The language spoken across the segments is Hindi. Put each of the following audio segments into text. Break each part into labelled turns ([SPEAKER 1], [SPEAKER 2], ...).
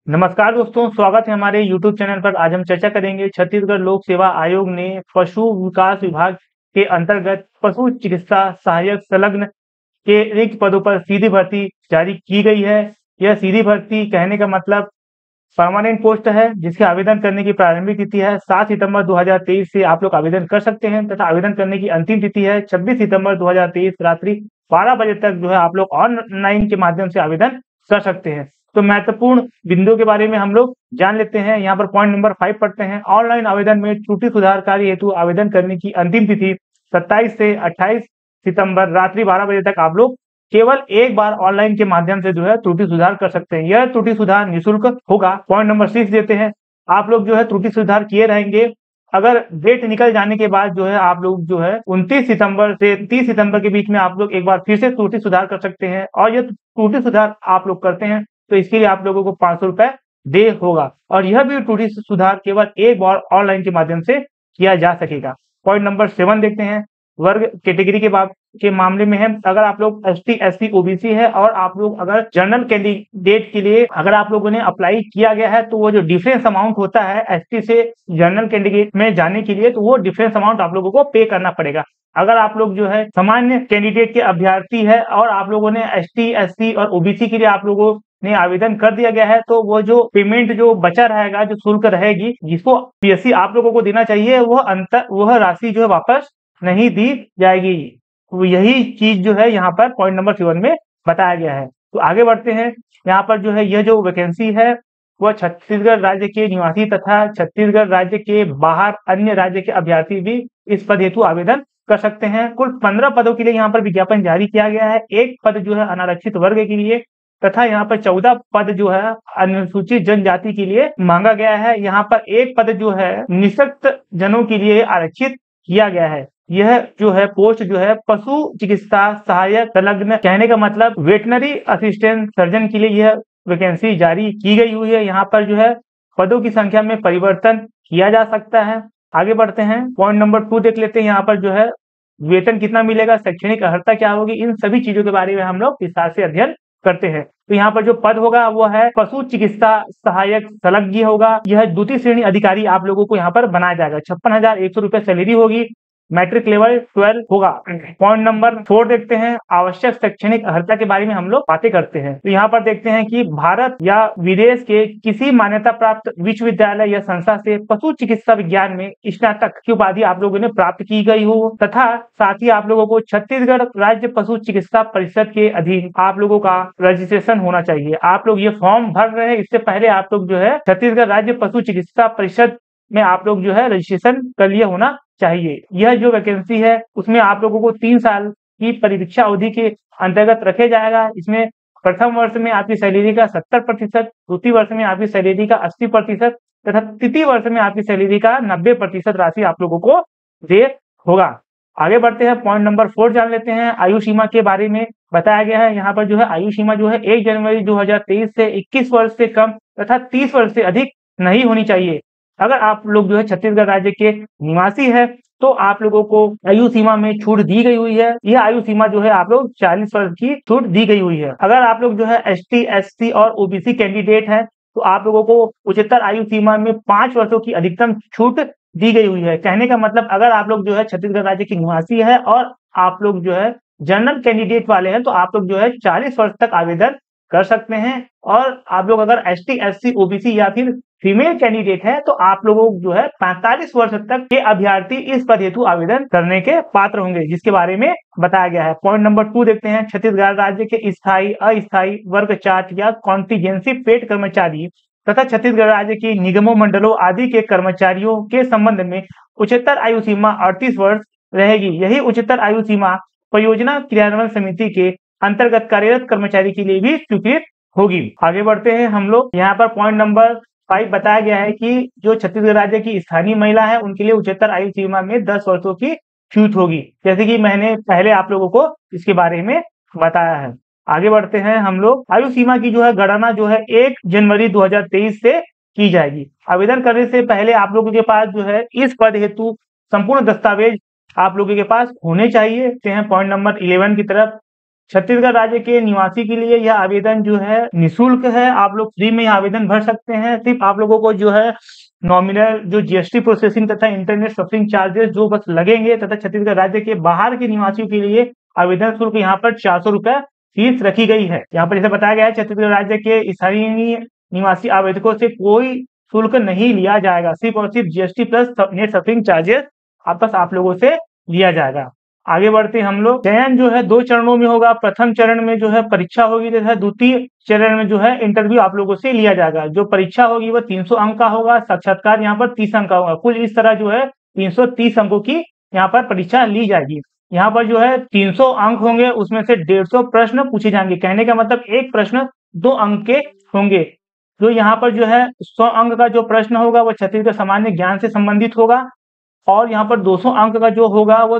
[SPEAKER 1] नमस्कार दोस्तों, स्वागत है हमारे YouTube चैनल पर। आज हम चर्चा करेंगे छत्तीसगढ़ लोक सेवा आयोग ने पशु विकास विभाग के अंतर्गत पशु चिकित्सा सहायक संलग्न के रिक्त पदों पर सीधी भर्ती जारी की गई है। यह सीधी भर्ती कहने का मतलब परमानेंट पोस्ट है, जिसके आवेदन करने की प्रारंभिक तिथि है 7 सितंबर 2023 से आप लोग आवेदन कर सकते हैं तथा आवेदन करने की अंतिम तिथि है 26 सितंबर 2023 रात्रि 12 बजे तक जो है आप लोग ऑनलाइन के माध्यम से आवेदन कर सकते हैं। तो महत्वपूर्ण बिंदुओं के बारे में हम लोग जान लेते हैं। यहाँ पर पॉइंट नंबर 5 पढ़ते हैं। ऑनलाइन आवेदन में त्रुटि सुधार कार्य हेतु आवेदन करने की अंतिम तिथि 27 से 28 सितंबर रात्रि 12 बजे तक आप लोग केवल एक बार ऑनलाइन के माध्यम से जो है त्रुटि सुधार कर सकते हैं। यह त्रुटि सुधार निःशुल्क होगा। पॉइंट नंबर 6 देते हैं। आप लोग जो है त्रुटि सुधार किए रहेंगे। अगर डेट निकल जाने के बाद जो है आप लोग जो है 29 सितंबर से 30 सितंबर के बीच में आप लोग एक बार फिर से त्रुटि सुधार कर सकते हैं, और यह त्रुटि सुधार आप लोग करते हैं तो इसके लिए आप लोगों को 500 रुपए दे होगा, और यह भी त्रुटि सुधार केवल एक बार ऑनलाइन के माध्यम से किया जा सकेगा। पॉइंट नंबर 7 देखते हैं। वर्ग कैटेगरी के मामले में है। अगर आप लोग ST SC OBC है और आप लोग अगर जनरल कैंडिडेट के लिए अगर आप लोगों ने अप्लाई किया गया है तो वो जो डिफरेंस अमाउंट होता है ST से जनरल कैंडिडेट में जाने के लिए, तो वो डिफरेंस अमाउंट आप लोगों को पे करना पड़ेगा। अगर आप लोग जो है सामान्य कैंडिडेट के अभ्यर्थी है और आप लोगों ने ST SC और OBC के लिए आप लोगों ने आवेदन कर दिया गया है, तो वो जो पेमेंट जो बचा रहेगा, जो शुल्क रहेगी जिसको PSC आप लोगों को देना चाहिए, वह राशि जो है वापस नहीं दी जाएगी। तो यही चीज जो है यहाँ पर पॉइंट नंबर 7 में बताया गया है। तो आगे बढ़ते हैं। यहाँ पर जो है यह जो वैकेंसी है वह छत्तीसगढ़ राज्य के निवासी तथा छत्तीसगढ़ राज्य के बाहर अन्य राज्य के अभ्यर्थी भी इस पद हेतु आवेदन कर सकते हैं। कुल 15 पदों के लिए यहाँ पर विज्ञापन जारी किया गया है। एक पद जो है अनारक्षित वर्ग के लिए तथा यहाँ पर 14 पद जो है अनुसूचित जनजाति के लिए मांगा गया है। यहाँ पर एक पद जो है निःशक्त जनों के लिए आरक्षित किया गया है। यह जो है पोस्ट जो है पशु चिकित्सा सहायक संलग्न, कहने का मतलब वेटनरी असिस्टेंट सर्जन के लिए यह वैकेंसी जारी की गई हुई है। यहाँ पर जो है पदों की संख्या में परिवर्तन किया जा सकता है। आगे बढ़ते हैं। पॉइंट नंबर 2 देख लेते हैं। यहाँ पर जो है वेतन कितना मिलेगा, शैक्षणिक अर्हता क्या होगी, इन सभी चीजों के बारे में हम लोग विस्तार से अध्ययन करते हैं। तो यहाँ पर जो पद होगा वो है पशु चिकित्सा सहायक संलग्न होगा। यह द्वितीय श्रेणी अधिकारी आप लोगों को यहाँ पर बनाया जाएगा। 56,100 रुपए सैलरी होगी। मैट्रिक लेवल 12 होगा। पॉइंट नंबर 4 देखते हैं। आवश्यक शैक्षणिक अर्हता के बारे में हम लोग बातें करते हैं। तो यहाँ पर देखते हैं कि भारत या विदेश के किसी मान्यता प्राप्त विश्वविद्यालय या संस्था से पशु चिकित्सा विज्ञान में स्नातक की उपाधि आप लोगों ने प्राप्त की गई हो, तथा साथ ही आप लोगों को छत्तीसगढ़ राज्य पशु चिकित्सा परिषद के अधीन आप लोगों का रजिस्ट्रेशन होना चाहिए। आप लोग ये फॉर्म भर रहे हैं, इससे पहले आप लोग जो है छत्तीसगढ़ राज्य पशु चिकित्सा परिषद में आप लोग जो है रजिस्ट्रेशन कर लिए होना चाहिए। यह जो वैकेंसी है उसमें आप लोगों को 3 साल की परीक्षा अवधि के अंतर्गत रखे जाएगा। इसमें प्रथम वर्ष में आपकी सैलरी का 70%, द्वितीय वर्ष में आपकी सैलरी का 80% तथा तृतीय वर्ष में आपकी सैलरी का 90% राशि आप लोगों को दे होगा। आगे बढ़ते हैं। पॉइंट नंबर 4 जान लेते हैं। आयु सीमा के बारे में बताया गया है। यहाँ पर जो है आयु सीमा जो है 1 जनवरी 2023 से 21 वर्ष से कम तथा 30 वर्ष से अधिक नहीं होनी चाहिए। अगर आप लोग जो है छत्तीसगढ़ राज्य के निवासी है तो आप लोगों को आयु सीमा में छूट दी गई हुई है। यह आयु सीमा जो है आप लोग 40 वर्ष की छूट दी गई हुई है। अगर आप लोग जो है ST SC और OBC कैंडिडेट है तो आप लोगों को उच्चतर आयु सीमा में 5 वर्षों की अधिकतम छूट दी गई हुई है। कहने का मतलब अगर आप लोग जो है छत्तीसगढ़ राज्य के निवासी है और आप लोग जो है जनरल कैंडिडेट वाले हैं तो आप लोग जो है 40 वर्ष तक आवेदन कर सकते हैं, और आप लोग अगर ST SC OBC या फिर फीमेल कैंडिडेट है तो आप लोगों को जो है 45 वर्ष तक के अभ्यर्थी इस पद हेतु आवेदन करने के पात्र होंगे, जिसके बारे में बताया गया है। पॉइंट नंबर 2 देखते हैं। छत्तीसगढ़ राज्य के स्थायी अस्थायी वर्ग चार्ट या कॉन्टीजेंसी पेड कर्मचारी तथा छत्तीसगढ़ राज्य के निगमों मंडलों आदि के कर्मचारियों के संबंध में उच्चतर आयु सीमा 38 वर्ष रहेगी। यही उच्चतर आयु सीमा परियोजना क्रियान्वयन समिति के अंतर्गत कार्यरत कर्मचारी के लिए भी स्वीकृत होगी। आगे बढ़ते हैं हम लोग। यहाँ पर पॉइंट नंबर 5 बताया गया है कि जो छत्तीसगढ़ राज्य की स्थानीय महिला है उनके लिए उच्चतर आयु सीमा में 10 वर्षों की छूट होगी, जैसे कि मैंने पहले आप लोगों को इसके बारे में बताया है। आगे बढ़ते हैं हम लोग। आयु सीमा की जो है गणना जो है 1 जनवरी 2023 से की जाएगी। आवेदन करने से पहले आप लोगों के पास जो है इस पद हेतु संपूर्ण दस्तावेज आप लोगों के पास होने चाहिए। पॉइंट नंबर 11 की तरफ छत्तीसगढ़ राज्य के निवासी के लिए यह आवेदन जो है निःशुल्क है। आप लोग फ्री में यह आवेदन भर सकते हैं। सिर्फ आप लोगों को जो है नॉमिनल जो जीएसटी प्रोसेसिंग तथा इंटरनेट सर्फिंग चार्जेस जो बस लगेंगे, तथा छत्तीसगढ़ राज्य के बाहर के निवासियों के लिए आवेदन शुल्क यहाँ पर 400 रुपए फीस रखी गई है। यहाँ पर जैसे बताया गया है, छत्तीसगढ़ राज्य के स्थानीय निवासी आवेदकों से कोई शुल्क नहीं लिया जाएगा। सिर्फ और सिर्फ GST plus net surfing charges आपस आप लोगों से लिया जाएगा। आगे बढ़ते हम लोग। चयन जो है 2 चरणों में होगा। प्रथम चरण में जो है परीक्षा होगी तथा द्वितीय चरण में जो है इंटरव्यू आप लोगों से लिया जाएगा। जो परीक्षा होगी वह 300 अंक का होगा। साक्षात्कार यहाँ पर 30 अंक का होगा। कुल इस तरह जो है 330 अंकों की यहाँ पर परीक्षा ली जाएगी। यहाँ पर जो है 300 अंक होंगे, उसमें से 150 प्रश्न पूछे जाएंगे। कहने का मतलब एक प्रश्न 2 अंक के होंगे। जो यहाँ पर जो है 100 अंक का जो प्रश्न होगा वह छत्तीसगढ़ सामान्य ज्ञान से संबंधित होगा, और यहाँ पर 200 अंक का जो होगा वो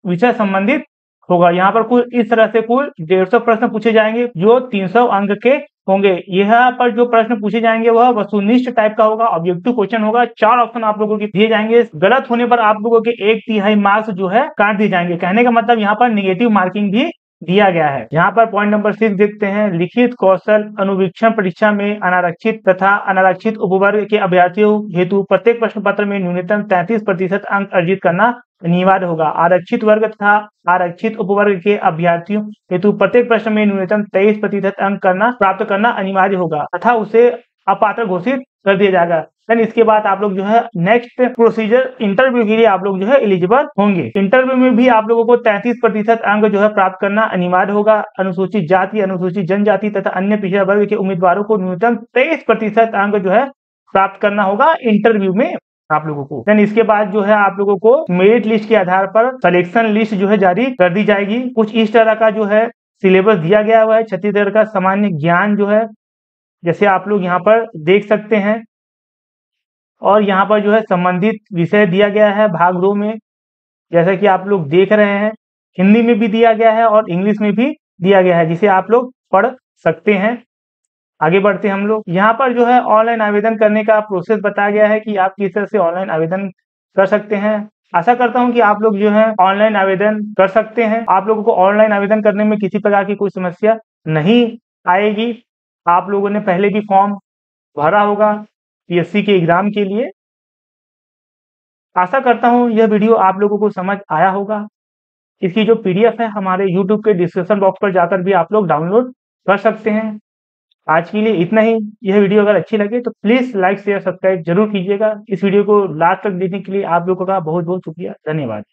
[SPEAKER 1] विषय संबंधित होगा। यहाँ पर कुल इस तरह से कुल 150 प्रश्न पूछे जाएंगे जो 300 अंक के होंगे। यहाँ पर जो प्रश्न पूछे जाएंगे वह वस्तुनिष्ठ टाइप का होगा, ऑब्जेक्टिव क्वेश्चन होगा। 4 ऑप्शन आप लोगों के दिए जाएंगे। गलत होने पर आप लोगों के 1/3 मार्क्स जो है काट दिए जाएंगे। कहने का मतलब यहाँ पर निगेटिव मार्किंग भी दिया गया है। यहाँ पर पॉइंट नंबर 6 देखते हैं। लिखित कौशल अनुवीक्षण परीक्षा में अनारक्षित तथा अनारक्षित उपवर्ग के अभ्यर्थियों हेतु प्रत्येक प्रश्न पत्र में न्यूनतम 33% अंक अर्जित करना अनिवार्य होगा। आरक्षित वर्ग तथा आरक्षित उपवर्ग के अभ्यर्थियों हेतु प्रत्येक प्रश्न में न्यूनतम 23% अंक प्राप्त करना अनिवार्य होगा तथा उसे अपात्र घोषित कर दिया जाएगा। देन इसके बाद आप लोग जो है नेक्स्ट प्रोसीजर इंटरव्यू के लिए आप लोग जो है एलिजिबल होंगे। इंटरव्यू में भी आप लोगों को 33% अंक जो है प्राप्त करना अनिवार्य होगा। अनुसूचित जाति, अनुसूचित जनजाति तथा अन्य पिछड़ा वर्ग के उम्मीदवारों को न्यूनतम 23% अंक जो है प्राप्त करना होगा इंटरव्यू में आप लोगों को। देन इसके बाद जो है आप लोगों को मेरिट लिस्ट के आधार पर सिलेक्शन लिस्ट जो है जारी कर दी जाएगी। कुछ इस तरह का जो है सिलेबस दिया गया हुआ है छत्तीसगढ़ का सामान्य ज्ञान जो है, जैसे आप लोग यहाँ पर देख सकते हैं। और यहाँ पर जो है संबंधित विषय दिया गया है भाग 2 में, जैसा कि आप लोग देख रहे हैं। हिंदी में भी दिया गया है और इंग्लिश में भी दिया गया है, जिसे आप लोग पढ़ सकते हैं। आगे बढ़ते हैं हम लोग। यहाँ पर जो है ऑनलाइन आवेदन करने का प्रोसेस बताया गया है कि आप किस तरह से ऑनलाइन आवेदन कर सकते हैं। आशा करता हूँ कि आप लोग जो है ऑनलाइन आवेदन कर सकते हैं। आप लोगों को ऑनलाइन आवेदन करने में किसी प्रकार की कोई समस्या नहीं आएगी। आप लोगों ने पहले भी फॉर्म भरा होगा पीएससी के एग्जाम के लिए। आशा करता हूँ यह वीडियो आप लोगों को समझ आया होगा। इसकी जो पीडीएफ है हमारे यूट्यूब के डिस्क्रिप्शन बॉक्स पर जाकर भी आप लोग डाउनलोड कर सकते हैं। आज के लिए इतना ही। यह वीडियो अगर अच्छी लगे तो प्लीज लाइक शेयर सब्सक्राइब जरूर कीजिएगा। इस वीडियो को लास्ट तक देखने के लिए आप लोगों का बहुत बहुत शुक्रिया। धन्यवाद।